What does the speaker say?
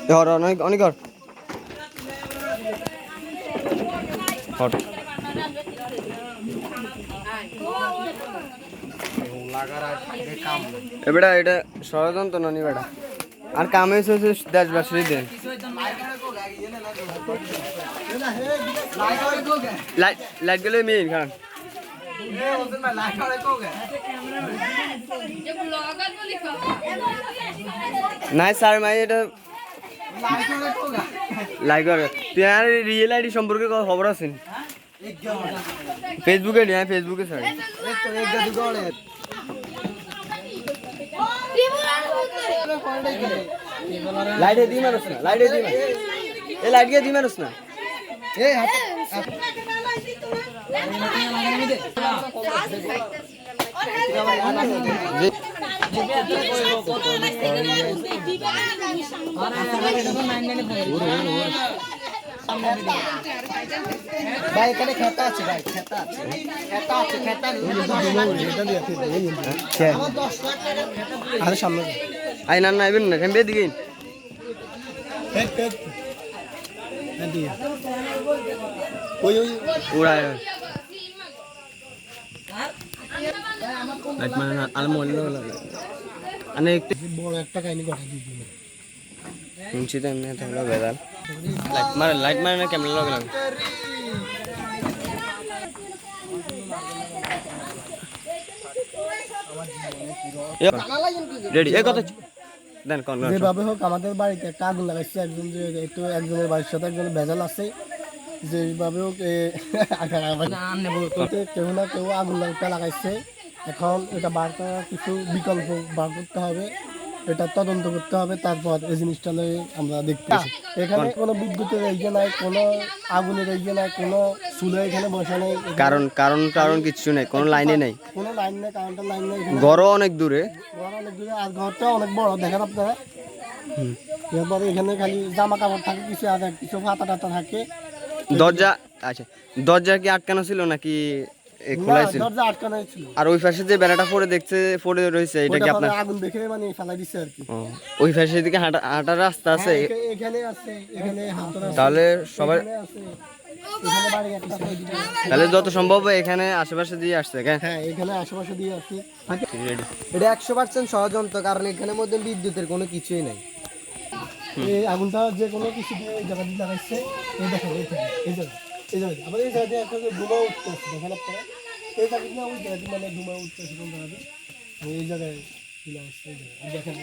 ধর অনেক অনেক ধর এবারে এটা ষড়যন্ত্র ননি বেটা আর কাম হয়েছে দেশবাসী দেন লাইট লাইট গেলে মেন খান নাই স্যার মাই এটা লাইক করে তুই আর রিয়েল আইডি সম্পর্কে খবর আছেন ফেসবুকে হ্যাঁ ফেসবুকে স্যার লাইটে দি মানুষ না লাইটে দি মানুষ এ লাইট গিয়ে দি মানুষ না ভাই এখানে খেতা আছে ভাই খেতা আছে আরে সামনে আই না না ইবেন না কেমবে দিগেন ওই ওই উড়ায় লাইট মানে না আর মনে লাগে আনে একটু বড় একটা কাহিনী কথা দিবি শুনছি তো এমনি থাকলো বেদাল লাইট মারে না কেমন লাগে লাগে রেডি এই কথা দেন কোন যেভাবে হোক আমাদের বাড়িতে একটা আগুন লাগাইছে একজন যে একটু একজনের বাড়ির সাথে একজন ভেজাল আছে যেভাবে হোক কেউ না কেউ আগুন লাগাইছে এখন এটা বার করার কিছু বিকল্প বার করতে হবে এটা তদন্ত করতে হবে তারপর এই জিনিসটা নিয়ে আমরা দেখতে এখানে কোনো বিদ্যুতের ইয়ে নাই কোনো আগুনের ইয়ে নাই কোনো চুলে এখানে বসা নেই কারণ কিছু নেই কোনো লাইনে নেই কোনো লাইন নেই কারেন্টের লাইন নেই ঘরও অনেক দূরে আর ঘরটা অনেক বড় দেখেন আপনারা এরপরে এখানে খালি জামা কাপড় থাকে কিছু আর কিছু ফাতা টাতা থাকে দরজা আচ্ছা দরজা কি আটকানো ছিল নাকি খোলাই ছিল দরজা আটকানো ছিল আর ওই পাশে যে বেড়াটা পড়ে রয়েছে এটা কি আপনার আগুন দেখে মানে ফেলাই দিছে আর কি ওই পাশে দিকে হাঁটার রাস্তা আছে এখানে আছে এখানে হাঁটার রাস্তা তাহলে সবাই আছে এখানে বাড়ি একটা তাহলে যত সম্ভব এখানে আশেপাশে দিয়ে আসছে হ্যাঁ এখানে আশেপাশে দিয়ে আসছে এটা 100% ষড়যন্ত্র কারণ এখানের মধ্যে বিদ্যুতের কোনো কিছুই নাই এই আগুনটা যে কোনো কিছু দিয়ে এই জায়গা দিয়ে লাগাইছে এই দেখেন এই জায়গা আবার এই জায়গা দিয়ে একটা ধুমা উঠতেছে দেখেন আপনারা এই জায়গা দিয়ে ওই জায়গা দিয়ে মানে ধুমা উঠতেছে কোন জায়গা দিয়ে এই জায়গায় লাগাইছে দেখেন